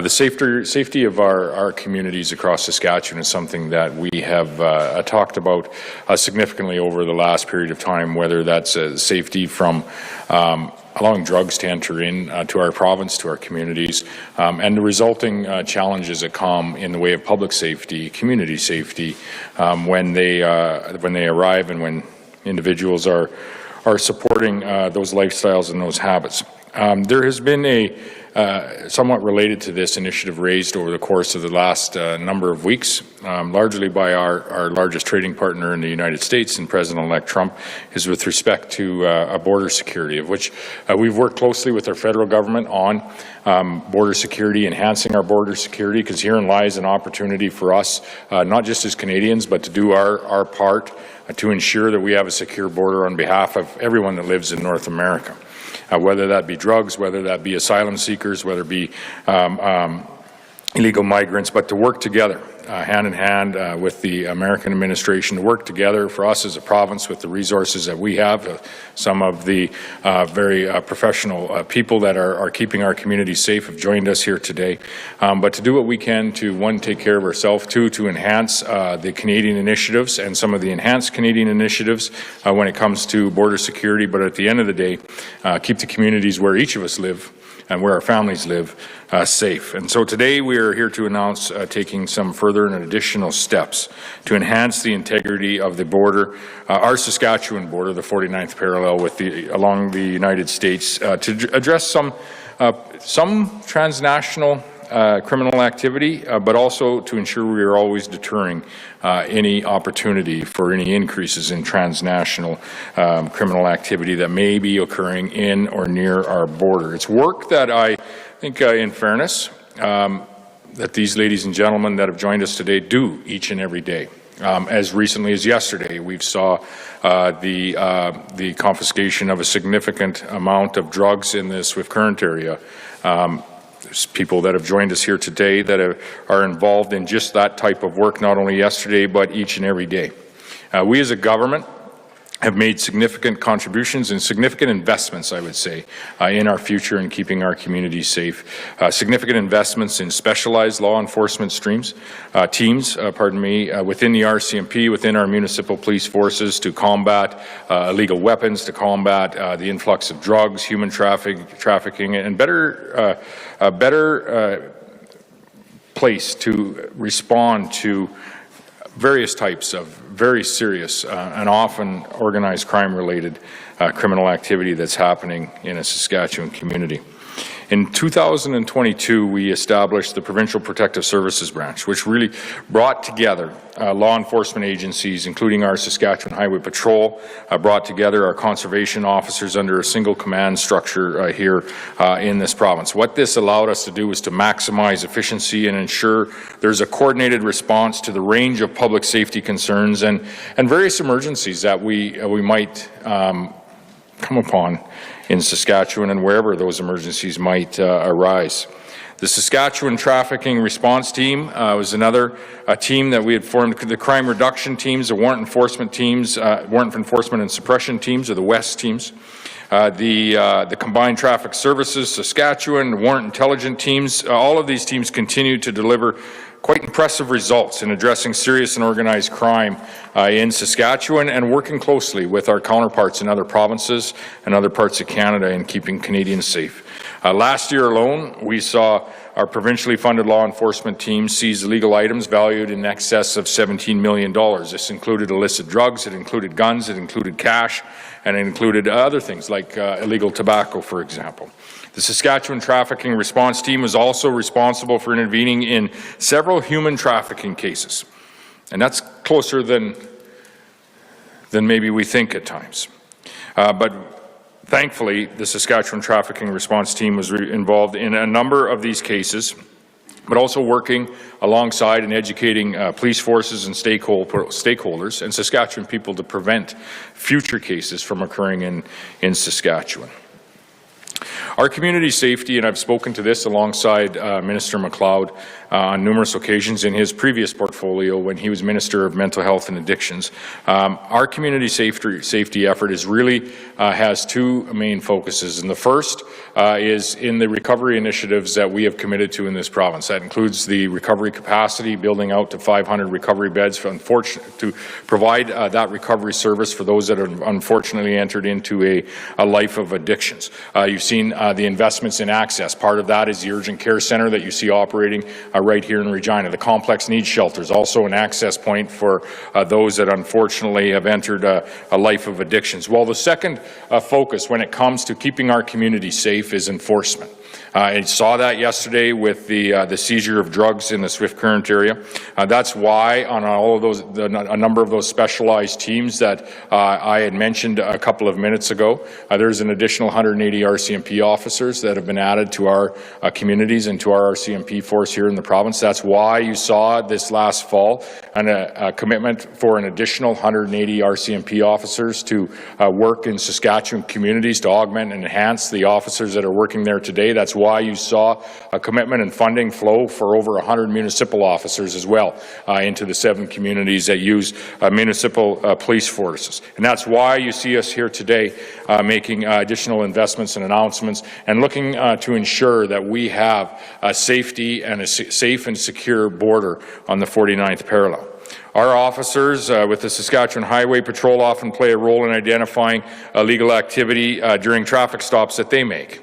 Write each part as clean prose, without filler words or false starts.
The safety of our communities across Saskatchewan is something that we have talked about significantly over the last period of time, whether that's safety from allowing drugs to enter in to our province, to our communities, and the resulting challenges that come in the way of public safety, community safety, when they arrive and when individuals are supporting those lifestyles and those habits. There has been a somewhat related to this initiative raised over the course of the last number of weeks, largely by our largest trading partner in the United States and President-elect Trump, is with respect to border security, of which we've worked closely with our federal government on border security, enhancing our border security, because herein lies an opportunity for us, not just as Canadians, but to do our part to ensure that we have a secure border on behalf of everyone that lives in North America. Whether that be drugs, whether that be asylum seekers, whether it be illegal migrants, but to work together, hand in hand with the American administration, to work together for us as a province with the resources that we have, some of the very professional people that are keeping our community safe have joined us here today, but to do what we can to, one, take care of ourselves, two, to enhance the Canadian initiatives and some of the enhanced Canadian initiatives when it comes to border security, but at the end of the day, keep the communities where each of us live and where our families live safe. And so today we are here to announce taking some further and additional steps to enhance the integrity of the border, our Saskatchewan border, the 49th parallel with along the United States, to address some transnational criminal activity, but also to ensure we are always deterring any opportunity for any increases in transnational criminal activity that may be occurring in or near our border. It's work that I think, in fairness, that these ladies and gentlemen that have joined us today do each and every day. As recently as yesterday, we saw the confiscation of a significant amount of drugs in the Swift Current area. There's people that have joined us here today that are involved in just that type of work, not only yesterday, but each and every day. We as a government have made significant contributions and significant investments, I would say, in our future in keeping our communities safe. Significant investments in specialized law enforcement teams, within the RCMP, within our municipal police forces to combat illegal weapons, to combat the influx of drugs, human trafficking, and a better place to respond to various types of very serious and often organized crime-related criminal activity that's happening in a Saskatchewan community. In 2022, we established the Provincial Protective Services Branch, which really brought together law enforcement agencies, including our Saskatchewan Highway Patrol, brought together our conservation officers under a single command structure here in this province. What this allowed us to do is to maximize efficiency and ensure there's a coordinated response to the range of public safety concerns and various emergencies that we might come upon in Saskatchewan and wherever those emergencies might arise. The Saskatchewan Trafficking Response Team was another team that we had formed. The crime reduction teams, the warrant enforcement teams, warrant enforcement and suppression teams, or the WEST teams. The Combined Traffic Services, Saskatchewan, warrant intelligence teams, all of these teams continue to deliver quite impressive results in addressing serious and organized crime in Saskatchewan and working closely with our counterparts in other provinces and other parts of Canada in keeping Canadians safe. Last year alone, we saw our provincially funded law enforcement team seize illegal items valued in excess of $17 million. This included illicit drugs, it included guns, it included cash, and it included other things like illegal tobacco, for example. The Saskatchewan Trafficking Response Team was also responsible for intervening in several human trafficking cases. And that's closer than maybe we think at times. But thankfully, the Saskatchewan Trafficking Response Team was involved in a number of these cases, but also working alongside and educating police forces and stakeholders and Saskatchewan people to prevent future cases from occurring in Saskatchewan. Our community safety, and I've spoken to this alongside Minister MacLeod on numerous occasions in his previous portfolio when he was Minister of Mental Health and Addictions. Our community safety effort is really has two main focuses, and the first is in the recovery initiatives that we have committed to in this province. That includes the recovery capacity, building out to 500 recovery beds to provide that recovery service for those that have unfortunately entered into a life of addictions. You've seen the investments in access. Part of that is the urgent care centre that you see operating right here in Regina. The complex needs shelters, also an access point for those that unfortunately have entered a life of addictions. Well, the second focus when it comes to keeping our community safe is enforcement. I saw that yesterday with the seizure of drugs in the Swift Current area. That's why on all of those, a number of those specialized teams that I had mentioned a couple of minutes ago, there's an additional 180 RCMP officers that have been added to our communities and to our RCMP force here in the province. That's why you saw this last fall a commitment for an additional 180 RCMP officers to work in Saskatchewan communities to augment and enhance the officers that are working there today. That's why you saw a commitment and funding flow for over 100 municipal officers as well into the 7 communities that use municipal police forces. And that's why you see us here today making additional investments and announcements and looking to ensure that we have safety and a safe and secure border on the 49th parallel. Our officers with the Saskatchewan Highway Patrol often play a role in identifying illegal activity during traffic stops that they make.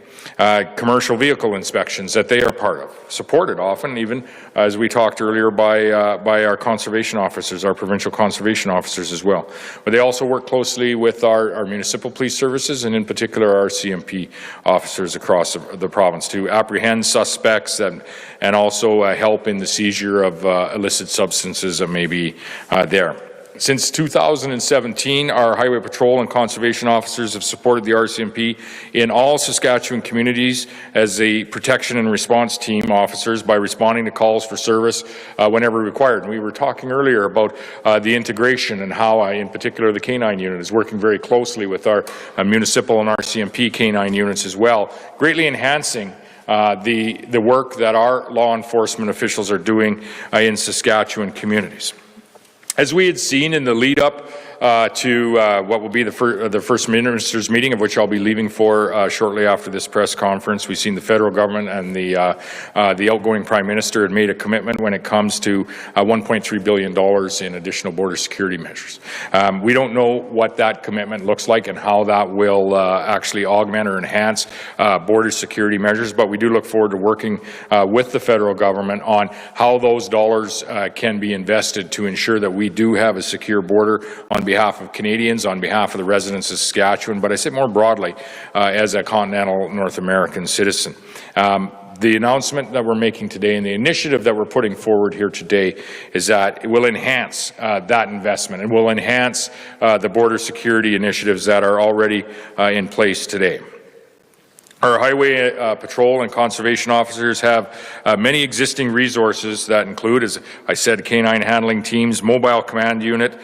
Commercial vehicle inspections that they are part of, supported often even, as we talked earlier, by our conservation officers, our provincial conservation officers as well. But they also work closely with our municipal police services and in particular our CMP officers across the province to apprehend suspects and also help in the seizure of illicit substances that may be there. Since 2017, our Highway Patrol and Conservation officers have supported the RCMP in all Saskatchewan communities as a protection and response team officers by responding to calls for service whenever required. And we were talking earlier about the integration and how, in particular, the K-9 unit is working very closely with our municipal and RCMP K-9 units as well, greatly enhancing the work that our law enforcement officials are doing in Saskatchewan communities. As we had seen in the lead-up to what will be the First Minister's meeting, of which I'll be leaving for shortly after this press conference, we've seen the federal government and the outgoing Prime Minister had made a commitment when it comes to $1.3 billion in additional border security measures. We don't know what that commitment looks like and how that will actually augment or enhance border security measures, but we do look forward to working with the federal government on how those dollars can be invested to ensure that we do have a secure border on behalf of Canadians, on behalf of the residents of Saskatchewan, but I say more broadly as a continental North American citizen. The announcement that we're making today and the initiative that we're putting forward here today is that it will enhance that investment. It will enhance the border security initiatives that are already in place today. Our Highway Patrol and Conservation officers have many existing resources that include, as I said, K-9 handling teams, mobile command unit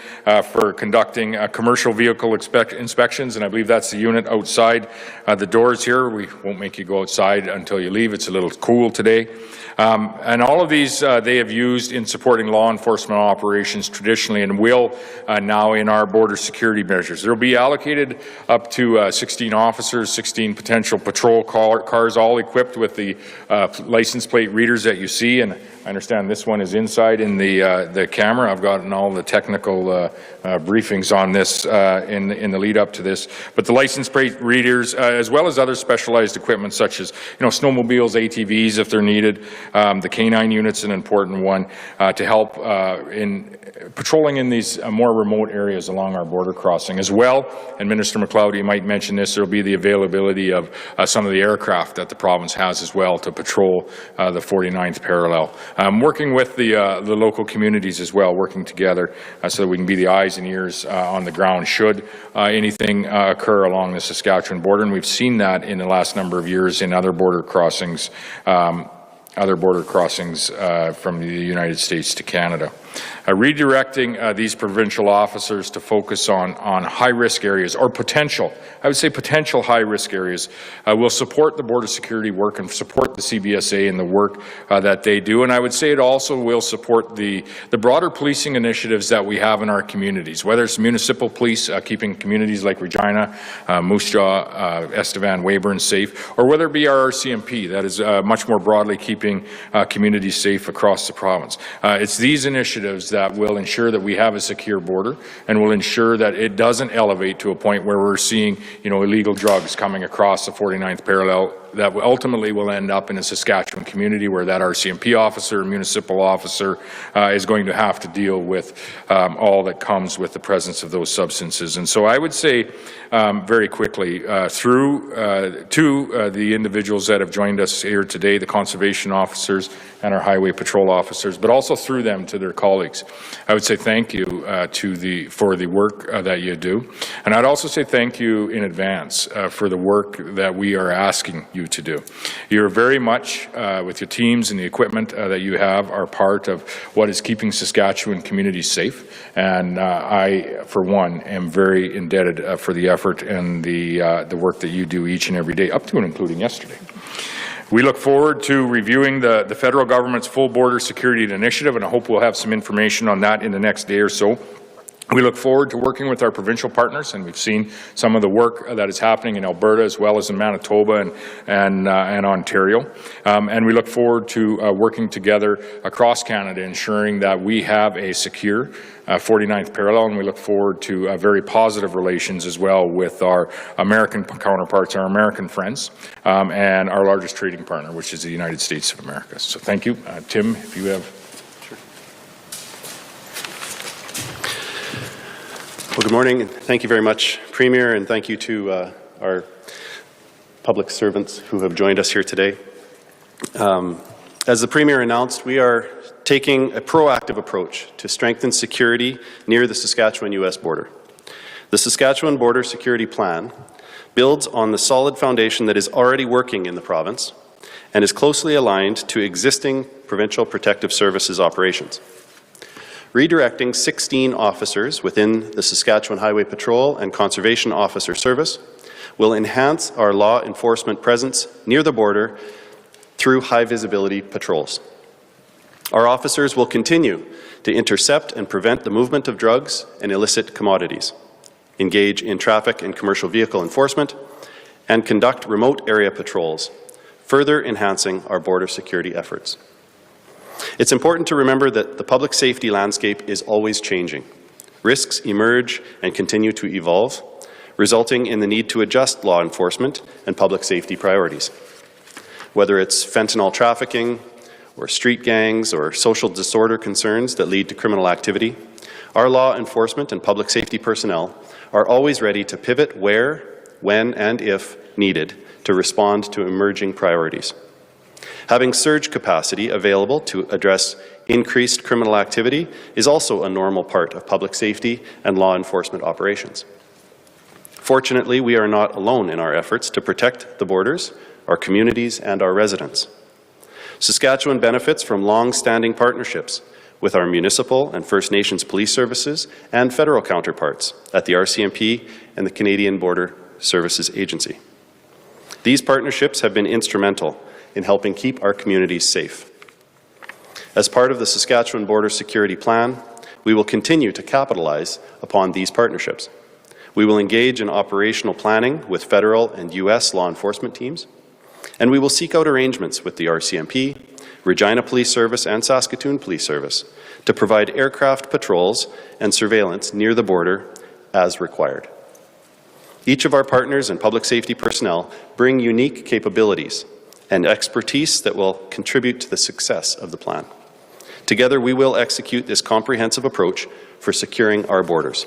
for conducting commercial vehicle inspections, and I believe that's the unit outside the doors here. We won't make you go outside until you leave. It's a little cool today. And all of these they have used in supporting law enforcement operations traditionally and will now in our border security measures. There will be allocated up to 16 officers, 16 potential patrol cars, all equipped with the license plate readers that you see, and I understand this one is inside in the camera. I've gotten all the technical briefings on this in the lead up to this, but the license plate readers as well as other specialized equipment such as snowmobiles, ATVs if they're needed. The K-9 unit's an important one to help in patrolling in these more remote areas along our border crossing as well. And Minister MacLeod, you might mention this, there will be the availability of some of the aircraft that the province has as well to patrol the 49th parallel. Working with the local communities as well, working together so that we can be the eyes and ears on the ground should anything occur along the Saskatchewan border. And we've seen that in the last number of years in other border crossings other border crossings from the United States to Canada. Redirecting these provincial officers to focus on high-risk areas, or potential, I would say potential high-risk areas, will support the border security work and support the CBSA and the work that they do. And I would say it also will support the broader policing initiatives that we have in our communities, whether it's municipal police keeping communities like Regina, Moose Jaw, Estevan, Weyburn safe, or whether it be our RCMP that is much more broadly keeping communities safe across the province. It's these initiatives that will ensure that we have a secure border and will ensure that it doesn't elevate to a point where we're seeing, illegal drugs coming across the 49th parallel that ultimately will end up in a Saskatchewan community where that RCMP officer, municipal officer, is going to have to deal with all that comes with the presence of those substances. And so I would say very quickly, through to the individuals that have joined us here today, the conservation officers and our highway patrol officers, but also through them to their colleagues, I would say thank you for the work that you do. And I'd also say thank you in advance for the work that we are asking you to do. You're very much, with your teams and the equipment that you have, are part of what is keeping Saskatchewan communities safe. And I, for one, am very indebted for the effort and the work that you do each and every day, up to and including yesterday. We look forward to reviewing the federal government's full border security initiative, and I hope we'll have some information on that in the next day or so. We look forward to working with our provincial partners, and we've seen some of the work that is happening in Alberta as well as in Manitoba and Ontario. And we look forward to working together across Canada, ensuring that we have a secure 49th parallel, and we look forward to very positive relations as well with our American counterparts, our American friends, and our largest trading partner, which is the United States of America. So thank you. Tim, if you have... Well, good morning, and thank you very much, Premier, and thank you to our public servants who have joined us here today. As the Premier announced, we are taking a proactive approach to strengthen security near the Saskatchewan-U.S. border. The Saskatchewan Border Security Plan builds on the solid foundation that is already working in the province and is closely aligned to existing Provincial Protective Services operations. Redirecting 16 officers within the Saskatchewan Highway Patrol and Conservation Officer Service will enhance our law enforcement presence near the border through high-visibility patrols. Our officers will continue to intercept and prevent the movement of drugs and illicit commodities, engage in traffic and commercial vehicle enforcement, and conduct remote area patrols, further enhancing our border security efforts. It's important to remember that the public safety landscape is always changing. Risks emerge and continue to evolve, resulting in the need to adjust law enforcement and public safety priorities. Whether it's fentanyl trafficking, or street gangs, or social disorder concerns that lead to criminal activity, our law enforcement and public safety personnel are always ready to pivot where, when, and if needed to respond to emerging priorities. Having surge capacity available to address increased criminal activity is also a normal part of public safety and law enforcement operations. Fortunately, we are not alone in our efforts to protect the borders, our communities, and our residents. Saskatchewan benefits from long-standing partnerships with our municipal and First Nations police services and federal counterparts at the RCMP and the Canadian Border Services Agency. These partnerships have been instrumental in helping keep our communities safe. As part of the Saskatchewan Border Security Plan, we will continue to capitalize upon these partnerships. We will engage in operational planning with federal and U.S. law enforcement teams, and we will seek out arrangements with the RCMP, Regina Police Service, and Saskatoon Police Service to provide aircraft patrols and surveillance near the border as required. Each of our partners and public safety personnel bring unique capabilities and expertise that will contribute to the success of the plan. Together, we will execute this comprehensive approach for securing our borders.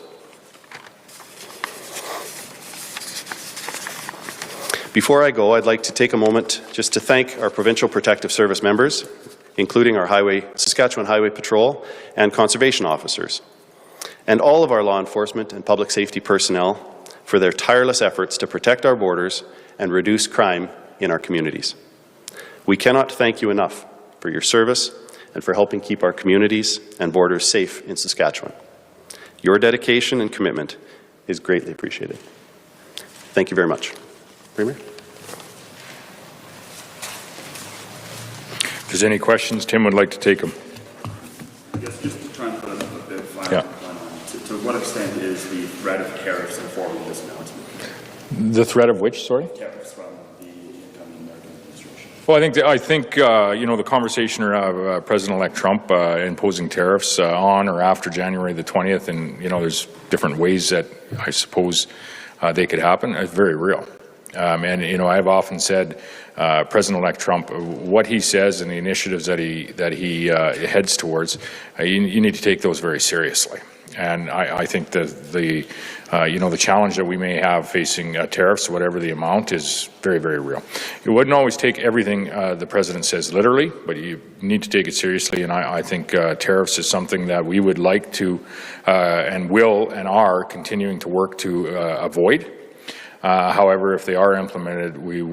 Before I go, I'd like to take a moment just to thank our Provincial Protective Service members, including our Saskatchewan Highway Patrol and Conservation officers, and all of our law enforcement and public safety personnel for their tireless efforts to protect our borders and reduce crime in our communities. We cannot thank you enough for your service, and for helping keep our communities and borders safe in Saskatchewan. Your dedication and commitment is greatly appreciated. Thank you very much. Premier? If there's any questions, Tim would like to take them. I guess just to try and put a bit of fire Yeah. on to what extent is the threat of tariffs informing this announcement? The threat of which, sorry? Tariffs from the incoming American administration. Well, I think you know, the conversation around President-elect Trump imposing tariffs on or after January the 20th, and you know, there's different ways that I suppose they could happen. It's very real. And you know, I've often said, President-elect Trump, what he says and the initiatives that he heads towards, you need to take those very seriously. And I think that the you know, the challenge that we may have facing tariffs, whatever the amount, is very, very real. You wouldn't always take everything the president says literally, but you need to take it seriously. And I think tariffs is something that we would like to and will and are continuing to work to avoid. However, if they are implemented, we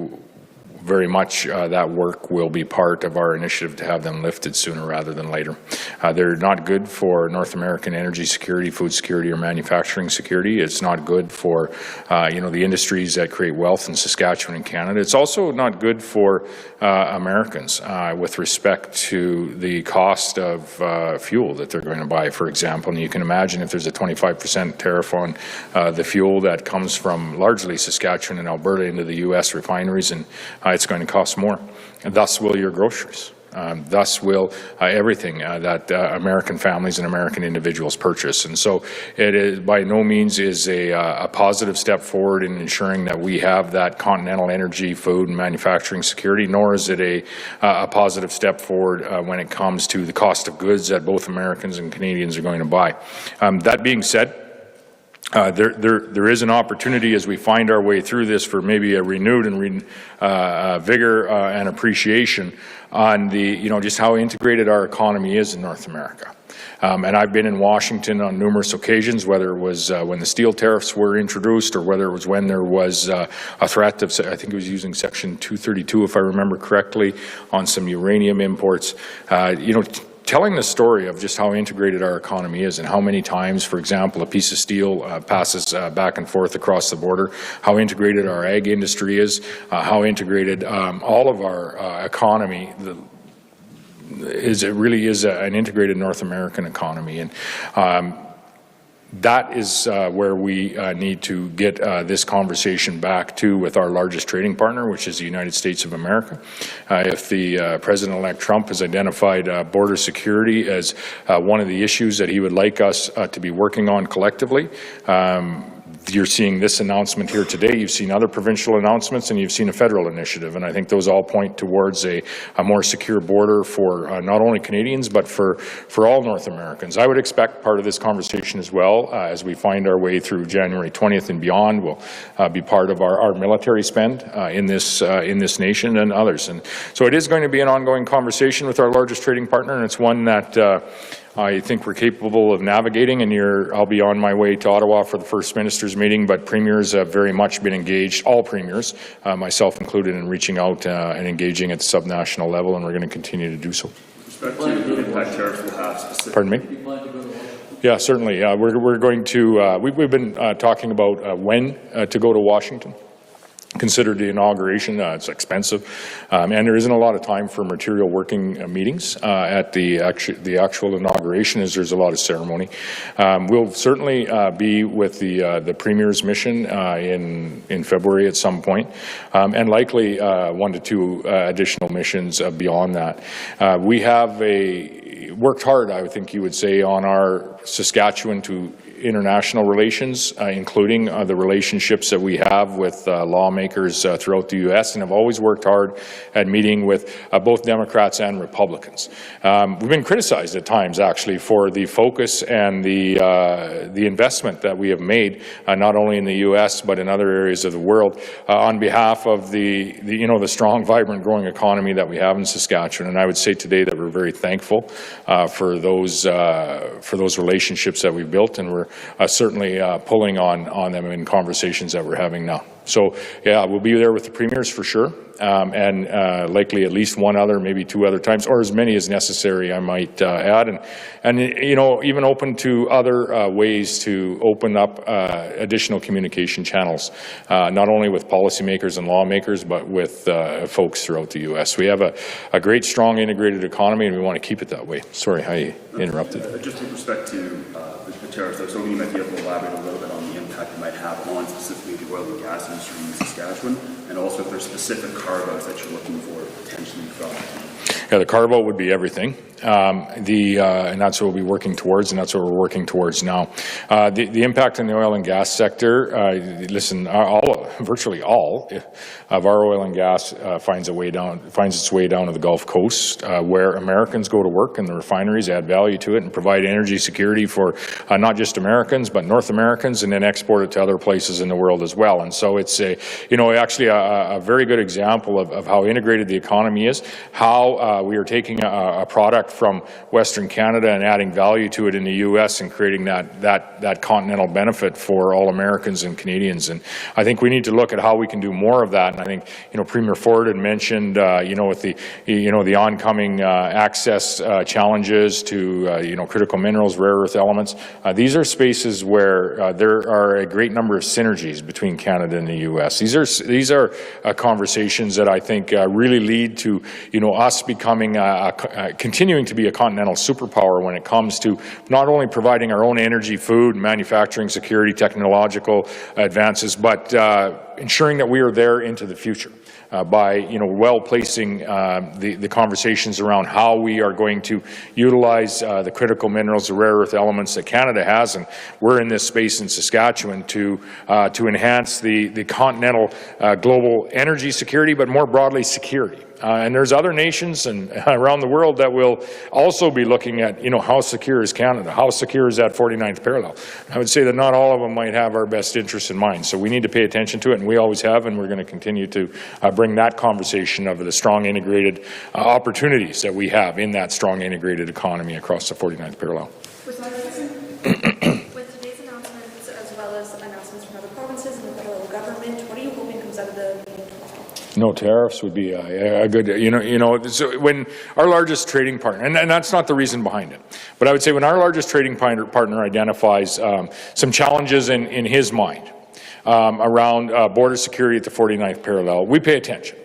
very much that work will be part of our initiative to have them lifted sooner rather than later. They're not good for North American energy security, food security, or manufacturing security. It's not good for you know, the industries that create wealth in Saskatchewan and Canada. It's also not good for Americans with respect to the cost of fuel that they're going to buy, for example. And you can imagine if there's a 25% tariff on the fuel that comes from largely Saskatchewan and Alberta into the U.S. refineries, and it's going to cost more. And thus will your groceries. Thus will everything that American families and American individuals purchase. And so it is by no means is a positive step forward in ensuring that we have that continental energy, food, and manufacturing security, nor is it a positive step forward when it comes to the cost of goods that both Americans and Canadians are going to buy. That being said, there is an opportunity as we find our way through this for maybe a renewed and vigor and appreciation on the, you know, just how integrated our economy is in North America. And I've been in Washington on numerous occasions, whether it was when the steel tariffs were introduced or whether it was when there was a threat of, I think it was using Section 232, if I remember correctly, on some uranium imports. You know, telling the story of just how integrated our economy is and how many times, for example, a piece of steel passes back and forth across the border, how integrated our ag industry is, how integrated all of our economy is. It really is an integrated North American economy. And that is where we need to get this conversation back to with our largest trading partner, which is the United States of America. If the President-elect Trump has identified border security as one of the issues that he would like us to be working on collectively, you're seeing this announcement here today, you've seen other provincial announcements, and you've seen a federal initiative. And I think those all point towards a more secure border for not only Canadians, but for all North Americans. I would expect part of this conversation as well, as we find our way through January 20th and beyond, will be part of our military spend in this nation and others. And so it is going to be an ongoing conversation with our largest trading partner, and it's one that I think we're capable of navigating, and I'll be on my way to Ottawa for the First Minister's meeting, but premiers have very much been engaged, all premiers, myself included, in reaching out and engaging at the subnational level, and we're going to continue to do so. With respect to the impact tariffs will have specifically. Pardon me? Yeah, certainly. We're going to, we've been talking about when to go to Washington. Considered the inauguration. It's expensive, and there isn't a lot of time for material working meetings at the actual inauguration, as there's a lot of ceremony. We'll certainly be with the Premier's mission in February at some point, and likely 1 to 2 additional missions beyond that. We have worked hard, I would think you would say, on our Saskatchewan to international relations, including the relationships that we have with lawmakers throughout the U.S., and have always worked hard at meeting with both Democrats and Republicans. We've been criticized at times, actually, for the focus and the investment that we have made, not only in the U.S. but in other areas of the world, on behalf of the strong, vibrant, growing economy that we have in Saskatchewan. And I would say today that we're very thankful for those relationships that we've built, and we're we're certainly pulling on them in conversations that we're having now. So, yeah, we'll be there with the premiers for sure, and likely at least one other, maybe two other times, or as many as necessary, I might add. And you know, even open to other ways to open up additional communication channels, not only with policymakers and lawmakers, but with folks throughout the U.S. We have a great, strong, integrated economy, and we want to keep it that way. Sorry, I interrupted. Just with respect to the tariffs, I was hoping you might be able to elaborate a little bit on the impact it might have on specifically the oil and gas industry in Saskatchewan, and also if there's specific carve-outs that you're looking for potentially from. Yeah, the carve-out would be everything. And that's what we'll be working towards, and that's what we're working towards now. The impact in the oil and gas sector, listen, virtually all of our oil and gas finds its way down to the Gulf Coast, where Americans go to work and the refineries add value to it and provide energy security for not just Americans, but North Americans, and then export it to other places in the world as well. And so it's actually a very good example of how integrated the economy is, how we are taking a product from Western Canada and adding value to it in the U.S. and creating that continental benefit for all Americans and Canadians. And I think we need to look at how we can do more of that. And I think, Premier Ford had mentioned, with the oncoming access challenges to, critical minerals, rare earth elements. These are spaces where there are a great number of synergies between Canada and the U.S. These are conversations that I think really lead to, us becoming continuing to be a continental superpower when it comes to not only providing our own energy, food, manufacturing, security, technological advances, but ensuring that we are there into the future. By well placing the conversations around how we are going to utilize the critical minerals, the rare earth elements that Canada has, and we're in this space in Saskatchewan to enhance the continental global energy security, but more broadly security. And there's other nations and around the world that will also be looking at, how secure is Canada? How secure is that 49th parallel? I would say that not all of them might have our best interests in mind. So we need to pay attention to it, and we always have, and we're going to continue to bring that conversation of the strong integrated opportunities that we have in that strong integrated economy across the 49th parallel. With today's announcements, as well as announcements from other provinces and the federal government, what are you hoping comes out of the meeting tomorrow? No tariffs would be a good, so when our largest trading partner, and that's not the reason behind it, but I would say when our largest trading partner identifies some challenges in his mind around border security at the 49th parallel, we pay attention.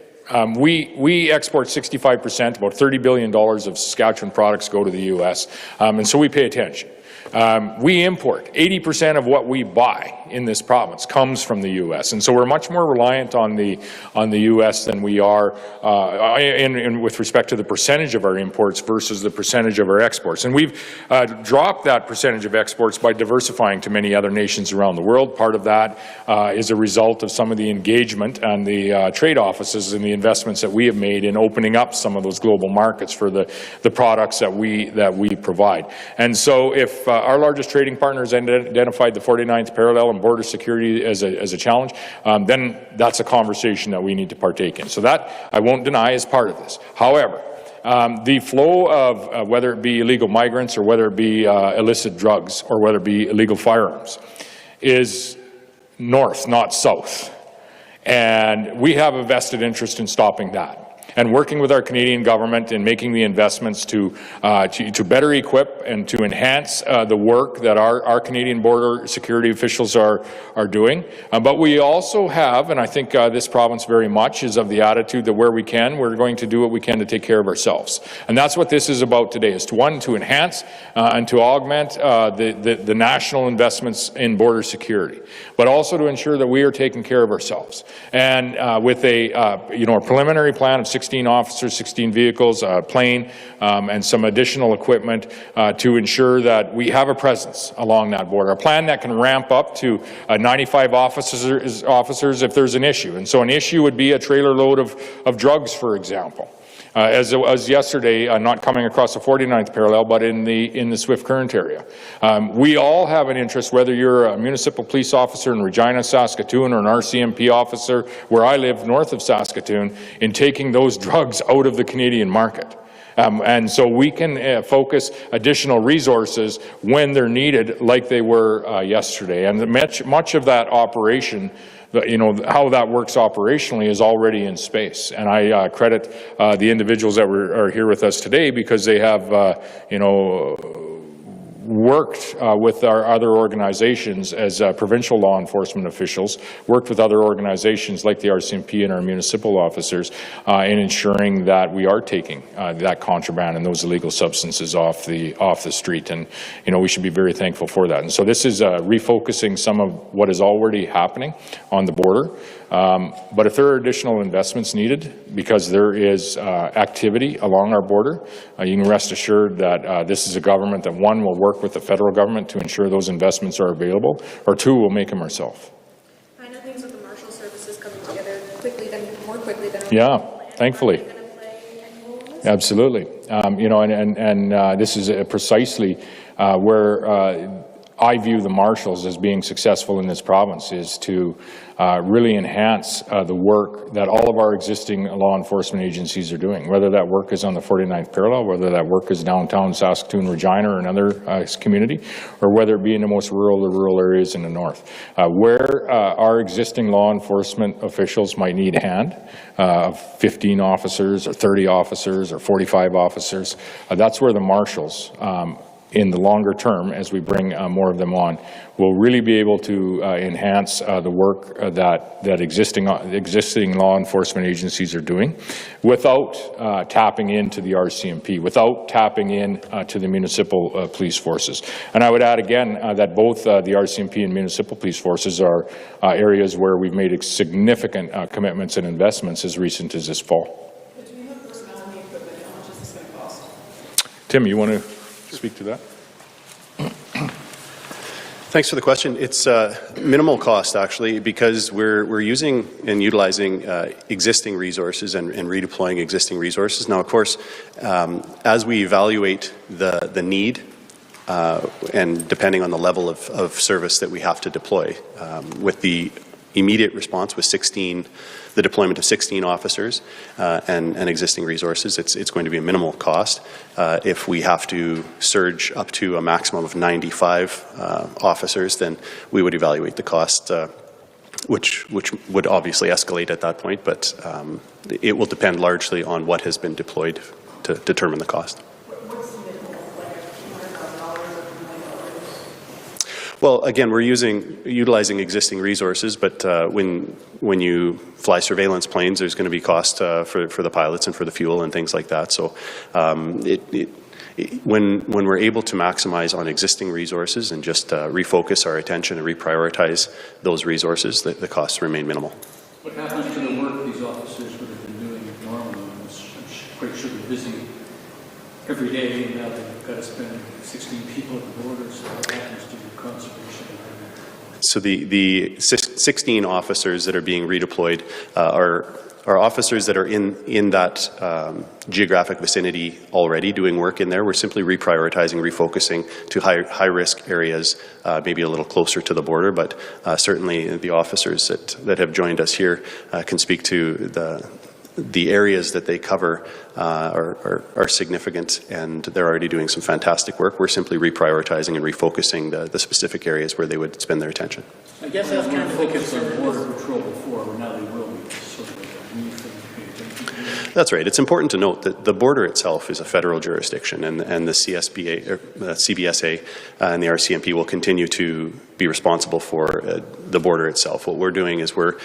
We export 65%, about $30 billion of Saskatchewan products go to the U.S., and so we pay attention. We import 80% of what we buy in this province comes from the U.S., and so we're much more reliant on the U.S. than we are with respect to the percentage of our imports versus the percentage of our exports. And we've dropped that percentage of exports by diversifying to many other nations around the world. Part of that is a result of some of the engagement and the trade offices and the investments that we have made in opening up some of those global markets for the products that we provide. And so if our largest trading partners identified the 49th parallel and border security as a challenge, then that's a conversation that we need to partake in. So that, I won't deny, is part of this. However, the flow of whether it be illegal migrants or whether it be illicit drugs or whether it be illegal firearms is north, not south. And we have a vested interest in stopping that, and working with our Canadian government and making the investments to better equip and to enhance the work that our Canadian border security officials are doing. But we also have, and I think this province very much is of the attitude that where we can, we're going to do what we can to take care of ourselves. And that's what this is about today, is to enhance and to augment the national investments in border security, but also to ensure that we are taking care of ourselves. And with a preliminary plan of 16 officers, 16 vehicles, a plane, and some additional equipment to ensure that we have a presence along that border. A plan that can ramp up to 95 officers if there's an issue. And so an issue would be a trailer load of drugs, for example. As it was yesterday, not coming across the 49th parallel, but in the Swift Current area. We all have an interest, whether you're a municipal police officer in Regina, Saskatoon, or an RCMP officer where I live north of Saskatoon, in taking those drugs out of the Canadian market. And so we can focus additional resources when they're needed, like they were yesterday. And much of that operation, you know, how that works operationally is already in space. And I credit the individuals that are here with us today because they have, you know, worked with our other organizations as provincial law enforcement officials, worked with other organizations like the RCMP and our municipal officers in ensuring that we are taking that contraband and those illegal substances off the street. And, you know, we should be very thankful for that. And so this is refocusing some of what is already happening on the border. But if there are additional investments needed, because there is activity along our border, you can rest assured that this is a government that, one, will work with the federal government to ensure those investments are available, or two, we'll make them ourselves. I know things with the marshal services coming together more quickly than yeah, thankfully. Absolutely. You know, and this is precisely where I view the marshals as being successful in this province, is to really enhance the work that all of our existing law enforcement agencies are doing, whether that work is on the 49th parallel, whether that work is downtown Saskatoon, Regina, or another community, or whether it be in the most rural areas in the north. Where our existing law enforcement officials might need a hand, of 15 officers or 30 officers or 45 officers, that's where the marshals, in the longer term, as we bring more of them on, will really be able to enhance the work that existing law enforcement agencies are doing, without tapping into the RCMP, without tapping in to the municipal police forces. And I would add again that both the RCMP and municipal police forces are areas where we've made significant commitments and investments as recent as this fall. Do you have personnel and equipment? How much is this going to cost? Tim, you want to speak to that? Thanks for the question. It's minimal cost, actually, because we're using and utilizing existing resources and redeploying existing resources. Now, of course, as we evaluate the need and depending on the level of service that we have to deploy, with the immediate response with the deployment of 16 officers and existing resources, it's going to be a minimal cost. If we have to surge up to a maximum of 95 officers, then we would evaluate the cost, which would obviously escalate at that point, but it will depend largely on what has been deployed to determine the cost. Well, again, we're utilizing existing resources, but when you fly surveillance planes, there's going to be cost for the pilots and for the fuel and things like that. So when we're able to maximize on existing resources and just refocus our attention and reprioritize those resources, the costs remain minimal. What happens to the work these officers would have been doing normally? I'm quite sure they're busy every day, and now they've got to spend 16 people at the border, so what happens to the conservation? So the 16 officers that are being redeployed are officers that are in that geographic vicinity already doing work in there. We're simply reprioritizing, refocusing to high-risk areas, maybe a little closer to the border, but certainly the officers that have joined us here can speak to the areas that they cover are significant, and they're already doing some fantastic work. We're simply reprioritizing and refocusing the specific areas where they would spend their attention. I guess that's kind of focused on border patrol before, but now they will be sort of like a new thing to pay attention to. That's right. It's important to note that the border itself is a federal jurisdiction, and the CSBA, or CBSA and the RCMP will continue to be responsible for the border itself. What we're doing is we're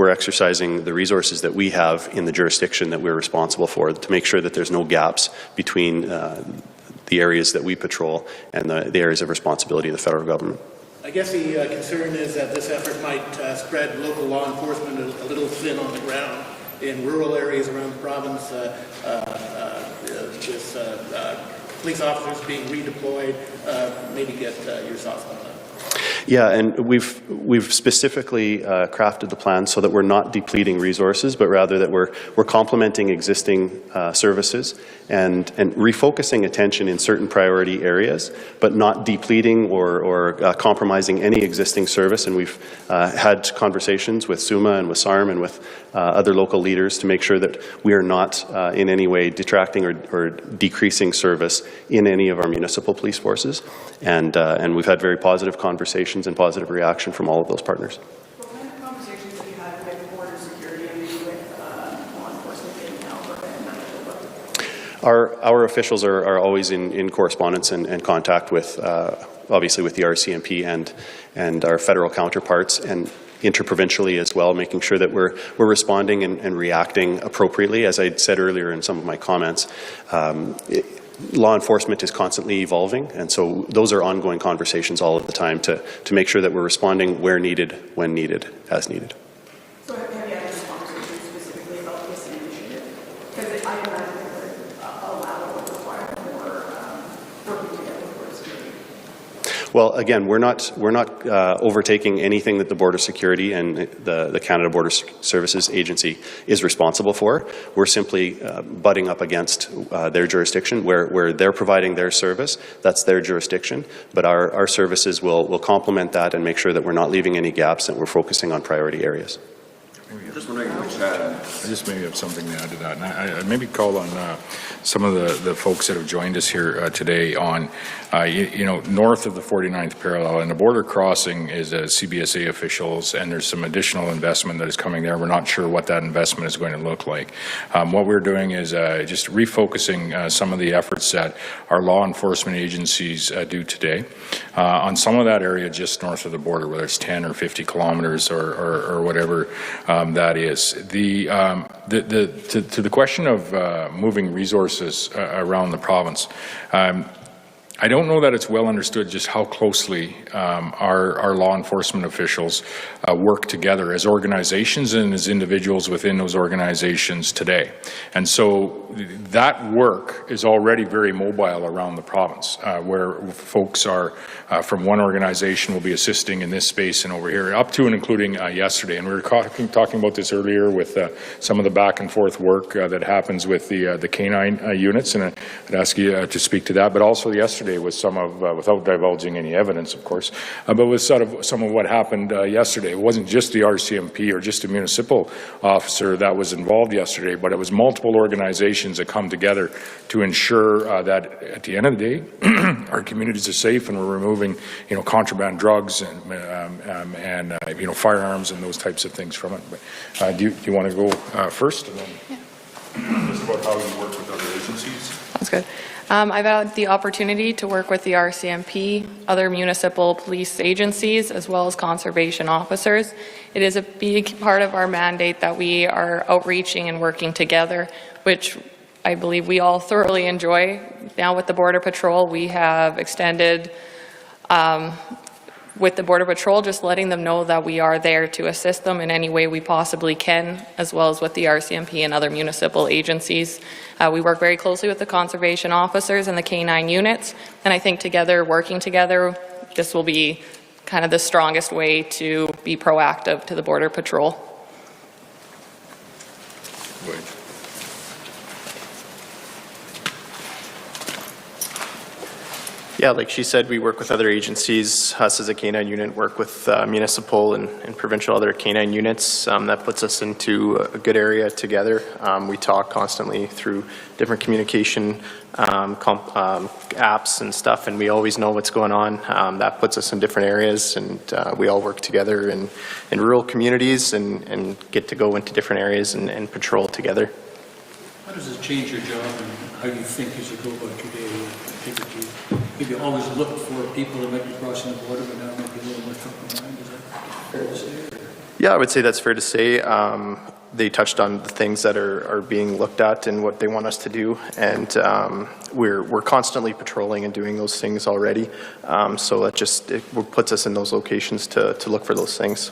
exercising the resources that we have in the jurisdiction that we're responsible for to make sure that there's no gaps between the areas that we patrol and the areas of responsibility of the federal government. I guess the concern is that this effort might spread local law enforcement a little thin on the ground in rural areas around the province, with police officers being redeployed. Maybe get your thoughts on that. Yeah, and we've specifically crafted the plan so that we're not depleting resources, but rather that we're complementing existing services and refocusing attention in certain priority areas, but not depleting or compromising any existing service. And we've had conversations with SUMA and with SARM and with other local leaders to make sure that we are not in any way detracting or decreasing service in any of our municipal police forces. And we've had very positive conversations and positive reaction from all of those partners. What kind of conversations have you had with border security and maybe with law enforcement in Alberta and Manitoba? Our officials are always in correspondence and contact with, obviously, with the RCMP and our federal counterparts, and interprovincially as well, making sure that we're responding and reacting appropriately. As I said earlier in some of my comments, law enforcement is constantly evolving, and so those are ongoing conversations all of the time to make sure that we're responding where needed, when needed, as needed. So have you had this conversation specifically about this initiative? Because I imagine it would allow or require more working together with border security. Well, again, we're not overtaking anything that the Border Security and the Canada Border Services Agency is responsible for. We're simply butting up against their jurisdiction where they're providing their service. That's their jurisdiction, but our services will complement that and make sure that we're not leaving any gaps and we're focusing on priority areas. Just wondering which, I just maybe have something to add to that. And I maybe call on some of the folks that have joined us here today on, you know, north of the 49th parallel, and the border crossing is CBSA officials, and there's some additional investment that is coming there. We're not sure what that investment is going to look like. What we're doing is just refocusing some of the efforts that our law enforcement agencies do today on some of that area just north of the border, whether it's 10 or 50 kilometers or whatever that is. To the question of moving resources around the province, I don't know that it's well understood just how closely our law enforcement officials work together as organizations and as individuals within those organizations today. And so that work is already very mobile around the province, where folks are from one organization will be assisting in this space and over here, up to and including yesterday. And we were talking about this earlier with some of the back and forth work that happens with the canine units, and I'd ask you to speak to that. But also yesterday with some of, without divulging any evidence, of course, but with sort of some of what happened yesterday. It wasn't just the RCMP or just a municipal officer that was involved yesterday, but it was multiple organizations that come together to ensure that at the end of the day, our communities are safe and we're removing, you know, contraband drugs and you know, firearms and those types of things from it. But do you want to go first? And then just about how you work with other agencies. That's good. I've had the opportunity to work with the RCMP, other municipal police agencies, as well as conservation officers. It is a big part of our mandate that we are outreaching and working together, which I believe we all thoroughly enjoy. Now with the Border Patrol, we have extended with the Border Patrol, just letting them know that we are there to assist them in any way we possibly can, as well as with the RCMP and other municipal agencies. We work very closely with the conservation officers and the canine units, and I think together, working together, this will be kind of the strongest way to be proactive to the Border Patrol. Wait. Yeah, like she said, we work with other agencies. Us as a canine unit work with municipal and provincial other canine units. That puts us into a good area together. We talk constantly through different communication apps and stuff, and we always know what's going on. That puts us in different areas, and we all work together in rural communities and get to go into different areas and patrol together. How does it change your job, and how do you think as you go about your day? Maybe you always look for people that might be crossing the border, but now might be a little more top of mind. Is that fair to say? Yeah, I would say that's fair to say. They touched on the things that are being looked at and what they want us to do, and we're constantly patrolling and doing those things already. So it puts us in those locations to look for those things.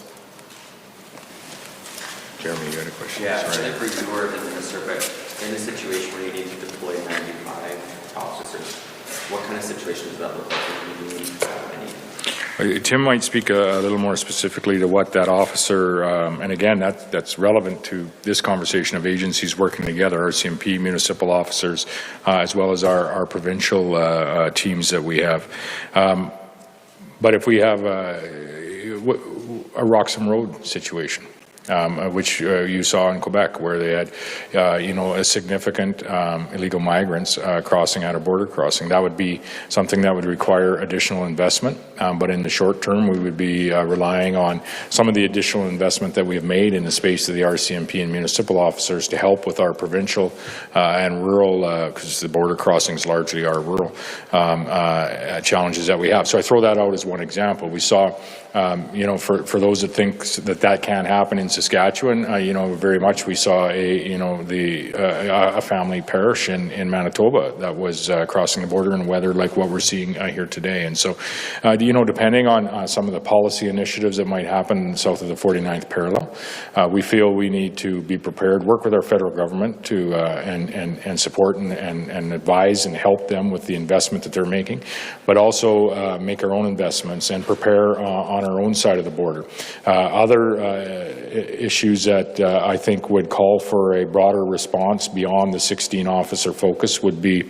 Jeremy, you had a question? Yeah, Sorry. for your minister, but in a situation where you need to deploy 95 officers, what kind of situation does that look like? Tim might speak a little more specifically to what that officer, and again, that's relevant to this conversation of agencies working together, RCMP, municipal officers, as well as our provincial teams that we have. But if we have a Roxham Road situation, which you saw in Quebec, where they had, a significant illegal migrants crossing at a border crossing. That would be something that would require additional investment, but in the short term, we would be relying on some of the additional investment that we have made in the space of the RCMP and municipal officers to help with our provincial and rural, because the border crossings largely are rural, challenges that we have. So I throw that out as one example. We saw, for those that think that can happen in Saskatchewan, very much we saw a family perish in Manitoba that was crossing the border in weather like what we're seeing here today. And so, depending on some of the policy initiatives that might happen south of the 49th parallel, we feel we need to be prepared, work with our federal government to and support and advise and help them with the investment that they're making, but also make our own investments and prepare on our own side of the border. Other issues that I think would call for a broader response beyond the 16 officer focus would be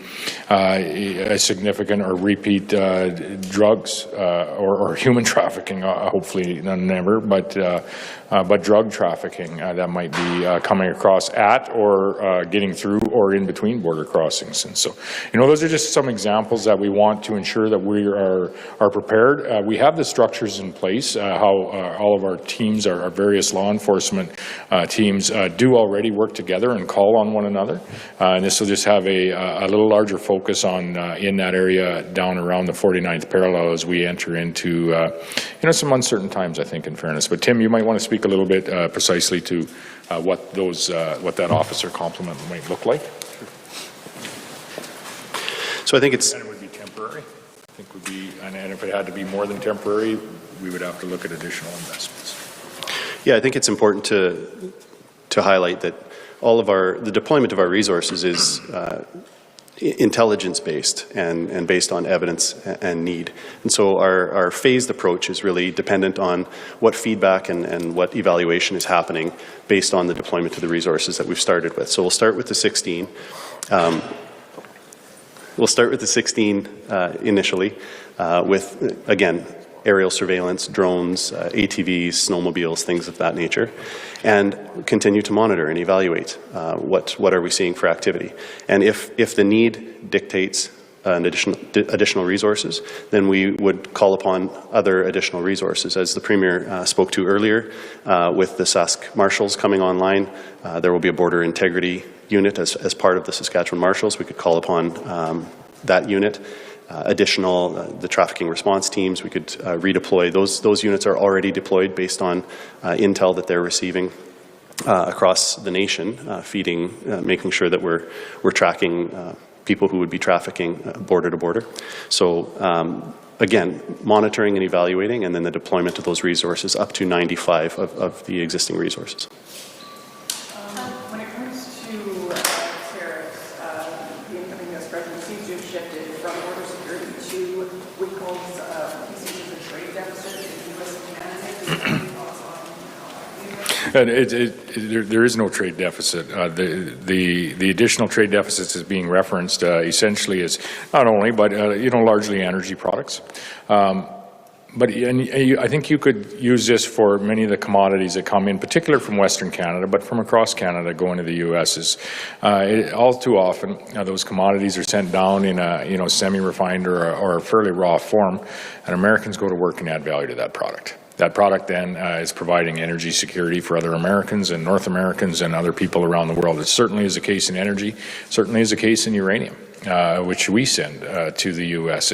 a significant or repeat drugs or human trafficking, hopefully never, but drug trafficking that might be coming across at or getting through or in between border crossings. And so, those are just some examples that we want to ensure that we are prepared. We have the structures in place, how all of our teams, our various law enforcement teams do already work together and call on one another. And this will just have a little larger focus on in that area down around the 49th parallel as we enter into some uncertain times, I think, in fairness. But Tim, you might want to speak a little bit precisely to what that officer complement might look like. So I think it's... And it would be temporary. I think would be, and if it had to be more than temporary, we would have to look at additional investments. Yeah, I think it's important to highlight that the deployment of our resources is intelligence-based and based on evidence and need. And so our phased approach is really dependent on what feedback and what evaluation is happening based on the deployment of the resources that we've started with. So we'll start with the 16. We'll start with the 16 initially with, again, aerial surveillance, drones, ATVs, snowmobiles, things of that nature, and continue to monitor and evaluate what are we seeing for activity. And if the need dictates an additional resources, then we would call upon other additional resources. As the Premier spoke to earlier, with the Sask Marshals coming online, there will be a border integrity unit as part of the Saskatchewan Marshals. We could call upon that unit. The trafficking response teams, we could redeploy. Those units are already deployed based on intel that they're receiving across the nation, making sure that we're tracking people who would be trafficking border to border. So again, monitoring and evaluating, and then the deployment of those resources up to 95 of the existing resources. When it comes to tariffs, the incoming U.S. president seems to have shifted from border security to what he calls he sees as a trade deficit in the U.S. and Canada. There is no trade deficit. The additional trade deficits is being referenced essentially as not only, but largely energy products. But I think you could use this for many of the commodities that come in, particular from Western Canada, but from across Canada going to the U.S. All too often, those commodities are sent down in a semi-refined or a fairly raw form, and Americans go to work and add value to that product. That product then is providing energy security for other Americans and North Americans and other people around the world. It certainly is the case in energy, certainly is the case in uranium, which we send to the U.S.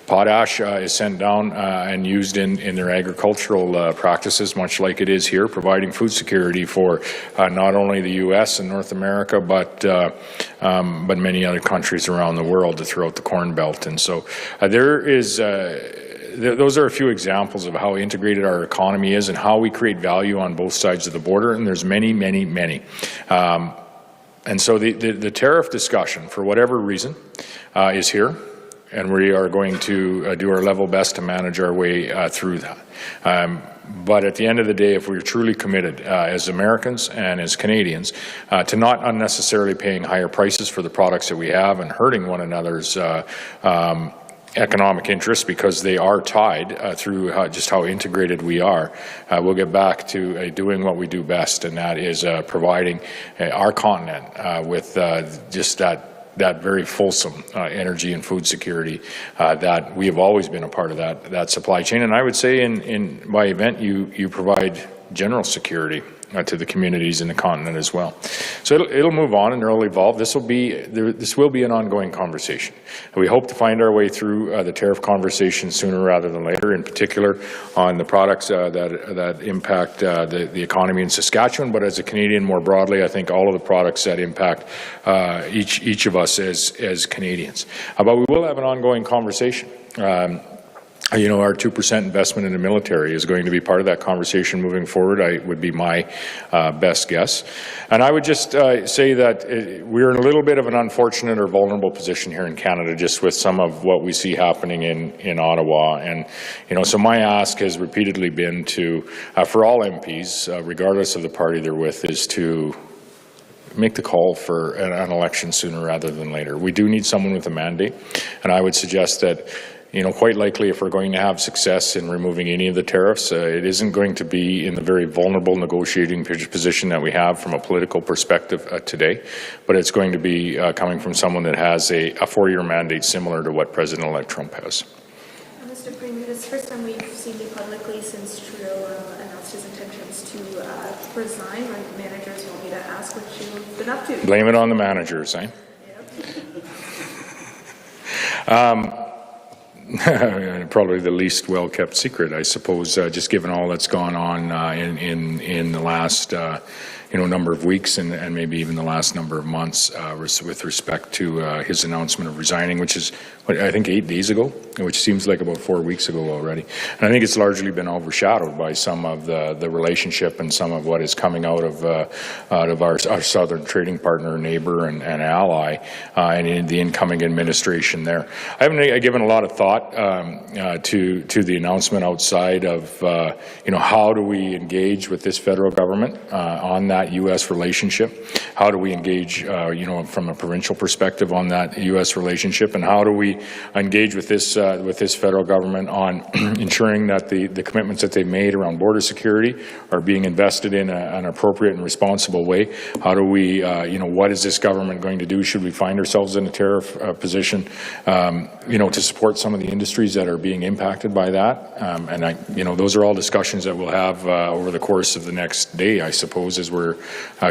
Potash is sent down and used in their agricultural practices, much like it is here, providing food security for not only the U.S. and North America, but many other countries around the world throughout the Corn Belt. And so there is... those are a few examples of how integrated our economy is and how we create value on both sides of the border, and there's many, many, many. And so the tariff discussion, for whatever reason, is here. and we are going to do our level best to manage our way through that. But at the end of the day, if we're truly committed as Americans and as Canadians to not unnecessarily paying higher prices for the products that we have and hurting one another's economic interests because they are tied through just how integrated we are, we'll get back to doing what we do best, and that is providing our continent with just that very fulsome energy and food security that we have always been a part of that supply chain. And I would say by event you provide general security to the communities in the continent as well. So it'll move on and it'll evolve. This will be an ongoing conversation. And we hope to find our way through the tariff conversation sooner rather than later, in particular on the products that impact the economy in Saskatchewan, but as a Canadian more broadly, I think all of the products that impact each of us as Canadians. But we will have an ongoing conversation. Our 2% investment in the military is going to be part of that conversation moving forward, would be my best guess. And I would just say that we're in a little bit of an unfortunate or vulnerable position here in Canada, just with some of what we see happening in Ottawa. And, so my ask has repeatedly been for all MPs, regardless of the party they're with, is to make the call for an election sooner rather than later. We do need someone with a mandate, and I would suggest that quite likely if we're going to have success in removing any of the tariffs, it isn't going to be in the very vulnerable negotiating position that we have from a political perspective today, but it's going to be coming from someone that has a 4-year mandate similar to what President-elect Trump has. Mr. Premier, this is the first time we've seen you publicly since Trudeau announced his intentions to resign. My managers want me to ask what you've been up to. Blame it on the managers, eh? Yep. Probably the least well-kept secret, I suppose, just given all that's gone on in the last number of weeks and maybe even the last number of months with respect to his announcement of resigning, which is, I think, 8 days ago, which seems like about 4 weeks ago already. And I think it's largely been overshadowed by some of the relationship and some of what is coming out of our southern trading partner, neighbor, and ally, and in the incoming administration there. I haven't given a lot of thought to the announcement outside of how do we engage with this federal government on that U.S. relationship? How do we engage, from a provincial perspective on that U.S. relationship, and how do we engage with this federal government on ensuring that the commitments that they've made around border security are being invested in an appropriate and responsible way? How do we, what is this government going to do? Should we find ourselves in a tariff position, to support some of the industries that are being impacted by that? And those are all discussions that we'll have over the course of the next day, I suppose, as we're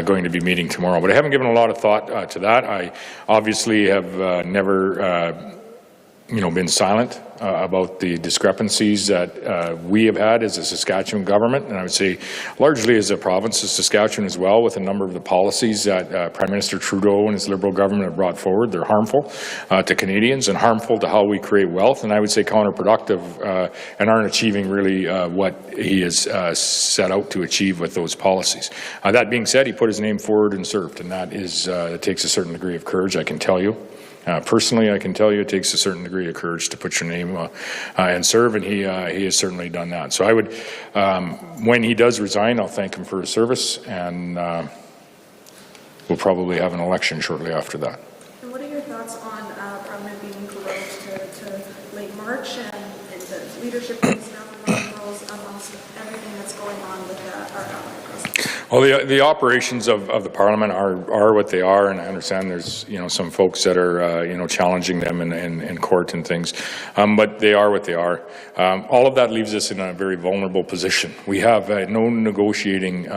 going to be meeting tomorrow. But I haven't given a lot of thought to that. I obviously have never been silent about the discrepancies that we have had as a Saskatchewan government, and I would say largely as a province of Saskatchewan as well, with a number of the policies that Prime Minister Trudeau and his Liberal government have brought forward. They're harmful to Canadians and harmful to how we create wealth, and I would say counterproductive and aren't achieving really what he has set out to achieve with those policies. That being said, he put his name forward and served, and that it takes a certain degree of courage, I can tell you. Personally, I can tell you it takes a certain degree of courage to put your name and serve, and he has certainly done that. So I would, when he does resign, I'll thank him for his service, and we'll probably have an election shortly after that. And what are your thoughts on Parliament being prorogued to late March and the leadership is now roles amongst everything that's going on with our allies? Well, the operations of the Parliament are what they are, and I understand there's some folks that are challenging them in court and things, but they are what they are. All of that leaves us in a very vulnerable position. We have no negotiating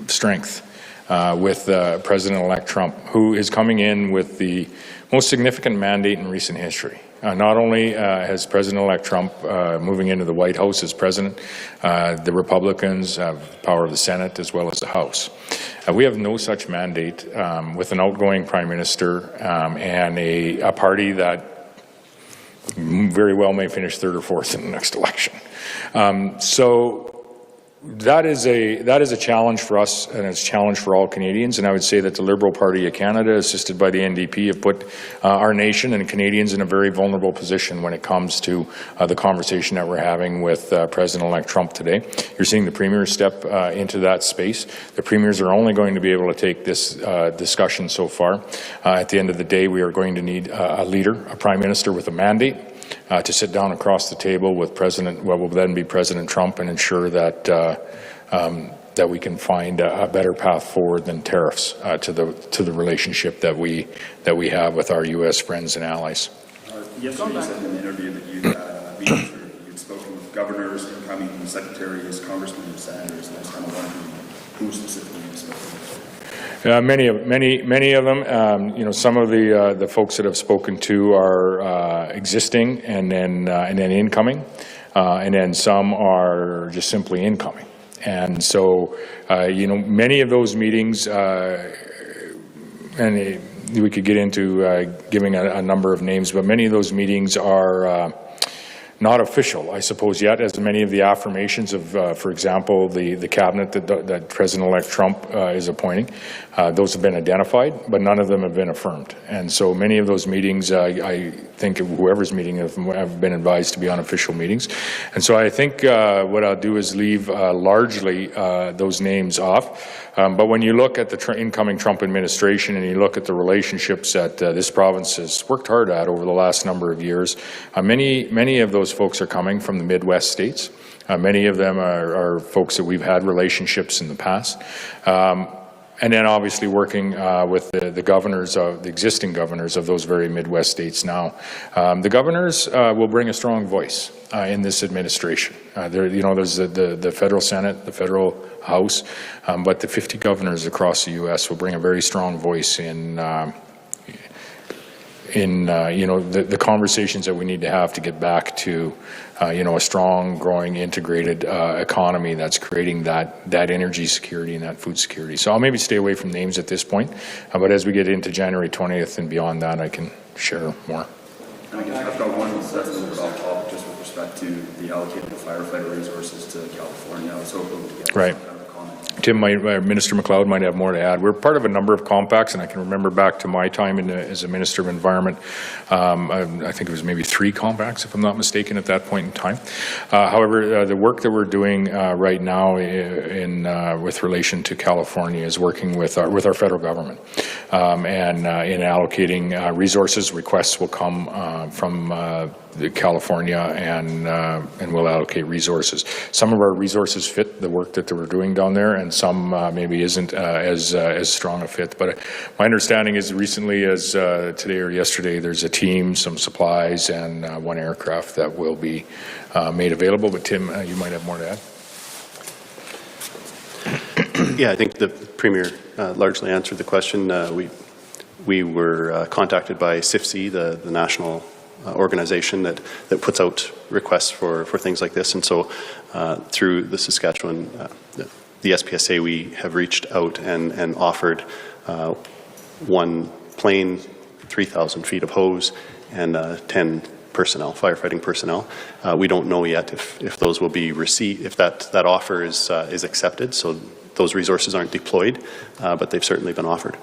strength with President-elect Trump, who is coming in with the most significant mandate in recent history. Not only has President-elect Trump moving into the White House as president, the Republicans have power of the Senate as well as the House. We have no such mandate with an outgoing Prime Minister and a party that very well may finish third or fourth in the next election. So that is a challenge for us, and it's a challenge for all Canadians. And I would say that the Liberal Party of Canada, assisted by the NDP, have put our nation and Canadians in a very vulnerable position when it comes to the conversation that we're having with President-elect Trump today. You're seeing the Premier step into that space. The Premiers are only going to be able to take this discussion so far. At the end of the day, we are going to need a leader, a Prime Minister with a mandate, to sit down across the table with what will then be President Trump and ensure that that we can find a better path forward than tariffs to the relationship that we have with our U.S. friends and allies. Yesterday you said in an interview that you'd spoken with governors, incoming secretaries, congressmen, and senators, and I was kind of wondering who specifically you spoke with. Many of them. You know, some of the folks that I've spoken to are existing and then incoming, and then some are just simply incoming. And so, you know, many of those meetings, and we could get into giving a number of names, but many of those meetings are not official, I suppose, yet, as many of the affirmations of, for example, the cabinet that President-elect Trump is appointing, those have been identified, but none of them have been affirmed. And so many of those meetings, I think whoever's meeting have been advised to be unofficial meetings. And so I think what I'll do is leave largely those names off. But when you look at the incoming Trump administration and you look at the relationships that this province has worked hard at over the last number of years, many of those folks are coming from the Midwest states. Many of them are folks that we've had relationships in the past. And then obviously working with the governors, the existing governors of those very Midwest states now. The governors will bring a strong voice in this administration. There's the federal Senate, the federal House, but the 50 governors across the U.S. will bring a very strong voice in the conversations that we need to have to get back to a strong, growing, integrated economy that's creating that energy security and that food security. So I'll maybe stay away from names at this point, but as we get into January 20th and beyond that, I can share more. And I guess I've got one that's a little bit off topic, just with respect to the allocating of firefighter resources to California. I was hoping to get some kind of a comment. Tim, Minister McLeod might have more to add. We're part of a number of compacts, and I can remember back to my time as a Minister of Environment, I think it was maybe 3 compacts, if I'm not mistaken, at that point in time. However, the work that we're doing right now with relation to California is working with our federal government. And in allocating resources, requests will come from California, and we'll allocate resources. Some of our resources fit the work that we're doing down there, and some maybe isn't as strong a fit. But my understanding is recently as today or yesterday, there's a team, some supplies, and 1 aircraft that will be made available. But Tim, you might have more to add. Yeah, I think the Premier largely answered the question. We were contacted by CIFC, the national organization that puts out requests for things like this. And so through the Saskatchewan, the SPSA, we have reached out and offered 1 plane, 3,000 feet of hose, and 10 personnel, firefighting personnel. We don't know yet if those will be received, if that offer is accepted. So those resources aren't deployed, but they've certainly been offered.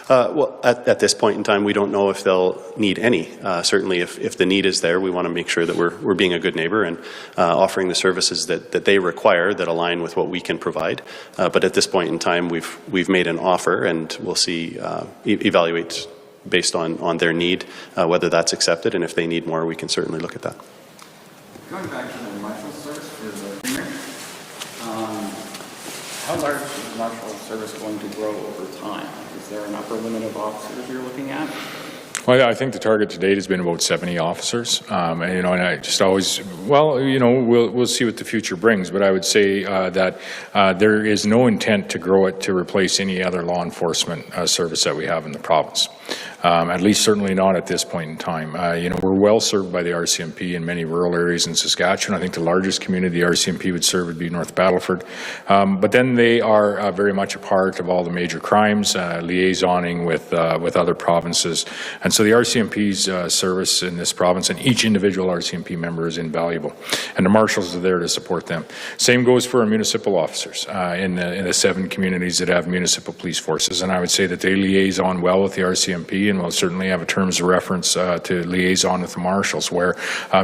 Well, at this point in time, we don't know if they'll need any. Certainly, if the need is there, we want to make sure that we're being a good neighbor and offering the services that they require that align with what we can provide. But at this point in time, we've made an offer, and we'll see, evaluate based on their need, whether that's accepted, and if they need more, we can certainly look at that. Going back to the Marshal Service for the Premier, how large is the Marshal Service going to grow over time? Is there an upper limit of officers you're looking at? Well, I think the target to date has been about 70 officers, and I just always, we'll see what the future brings, but I would say that there is no intent to grow it to replace any other law enforcement service that we have in the province. At least certainly not at this point in time. We're well served by the RCMP in many rural areas in Saskatchewan. I think the largest community the RCMP would serve would be North Battleford. But then they are very much a part of all the major crimes, liaisoning with other provinces. And So the RCMP's service in this province, and each individual RCMP member is invaluable, and the marshals are there to support them. Same goes for our municipal officers in the 7 communities that have municipal police forces, and I would say that they liaison well with the RCMP, and will certainly have a terms of reference to liaison with the marshals, where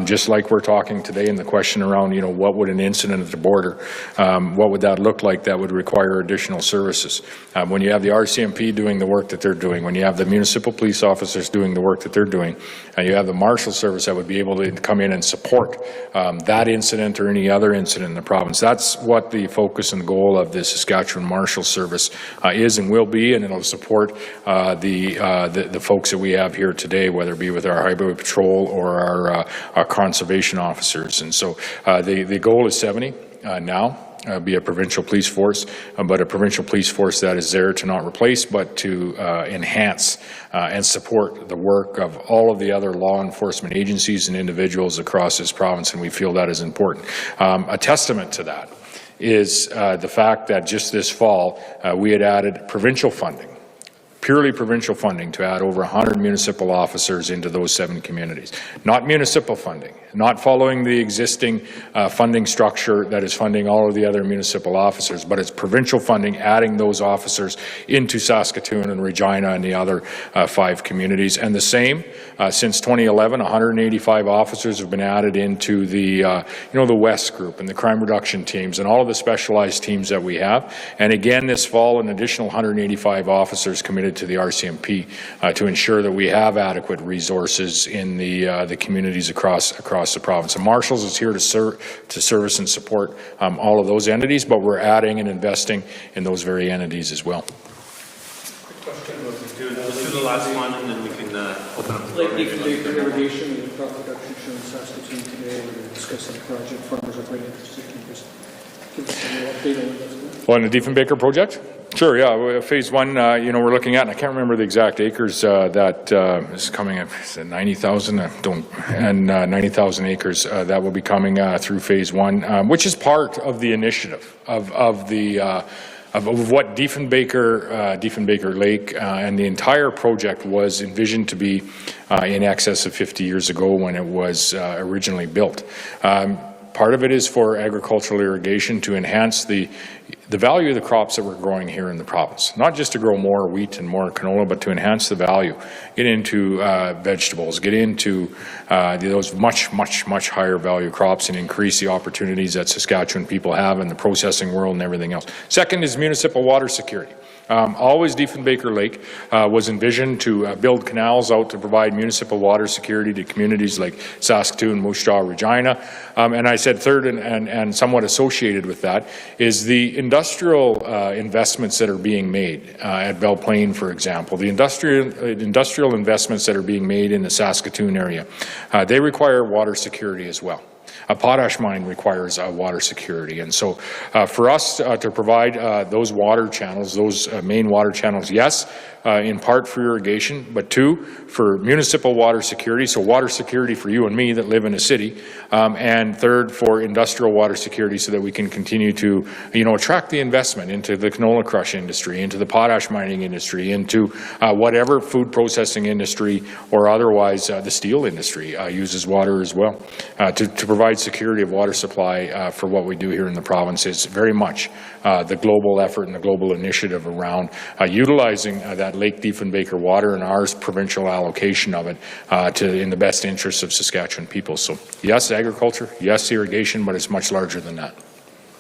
just like we're talking today in the question around, you know, what would an incident at the border, what would that look like that would require additional services. When you have the RCMP doing the work that they're doing, when you have the municipal police officers doing the work that they're doing, and you have the marshal service that would be able to come in and support that incident or any other incident in the province. That's what the focus and goal of the Saskatchewan Marshal Service is and will be, and it'll support the folks that we have here today, whether it be with our highway patrol or our conservation officers. And so the goal is 70 now. Be a provincial police force, but a provincial police force that is there to not replace, but to enhance and support the work of all of the other law enforcement agencies and individuals across this province, and we feel that is important. A testament to that is the fact that just this fall, we had added provincial funding, purely provincial funding, to add over 100 municipal officers into those 7 communities. Not municipal funding, not following the existing funding structure that is funding all of the other municipal officers, but it's provincial funding, adding those officers into Saskatoon and Regina and the other 5 communities. And the same, since 2011, 185 officers have been added into the, the West group and the crime reduction teams and all of the specialized teams that we have. And again, this fall, an additional 185 officers committed to the RCMP to ensure that we have adequate resources in the communities across the province. And Marshals is here to service and support all of those entities, but we're adding and investing in those very entities as well. Let's do the last one, and then we can open up the floor. Like irrigation and crop production show in Saskatoon today. We're discussing the project. Farmers are quite interested. Can you just give us a little update on this? On the Diefenbaker project? Sure, yeah. Phase 1, we're looking at, and I can't remember the exact acres that is coming at 90,000, and 90,000 acres that will be coming through Phase 1, which is part of the initiative of what Diefenbaker Lake and the entire project was envisioned to be in excess of 50 years ago when it was originally built. Part of it is for agricultural irrigation to enhance the value of the crops that we're growing here in the province. Not just to grow more wheat and more canola, but to enhance the value. Get into vegetables, get into those much higher value crops and increase the opportunities that Saskatchewan people have in the processing world and everything else. Second is municipal water security. Always Diefenbaker Lake was envisioned to build canals out to provide municipal water security to communities like Saskatoon, Moose Jaw, Regina. And I said third and somewhat associated with that is the industrial investments that are being made at Belle Plaine, for example. The industrial investments that are being made in the Saskatoon area, they require water security as well. A potash mine requires water security, and so for us to provide those water channels, those main water channels, yes, in part for irrigation, but 2, for municipal water security, so water security for you and me that live in a city, and 3rd, for industrial water security so that we can continue to, attract the investment into the canola crush industry, into the potash mining industry, into whatever food processing industry or otherwise the steel industry uses water as well. To provide security of water supply for what we do here in the province is very much the global effort and the global initiative around utilizing that Lake Diefenbaker water and our provincial allocation of it in the best interests of Saskatchewan people. So yes, agriculture, yes, irrigation, but it's much larger than that.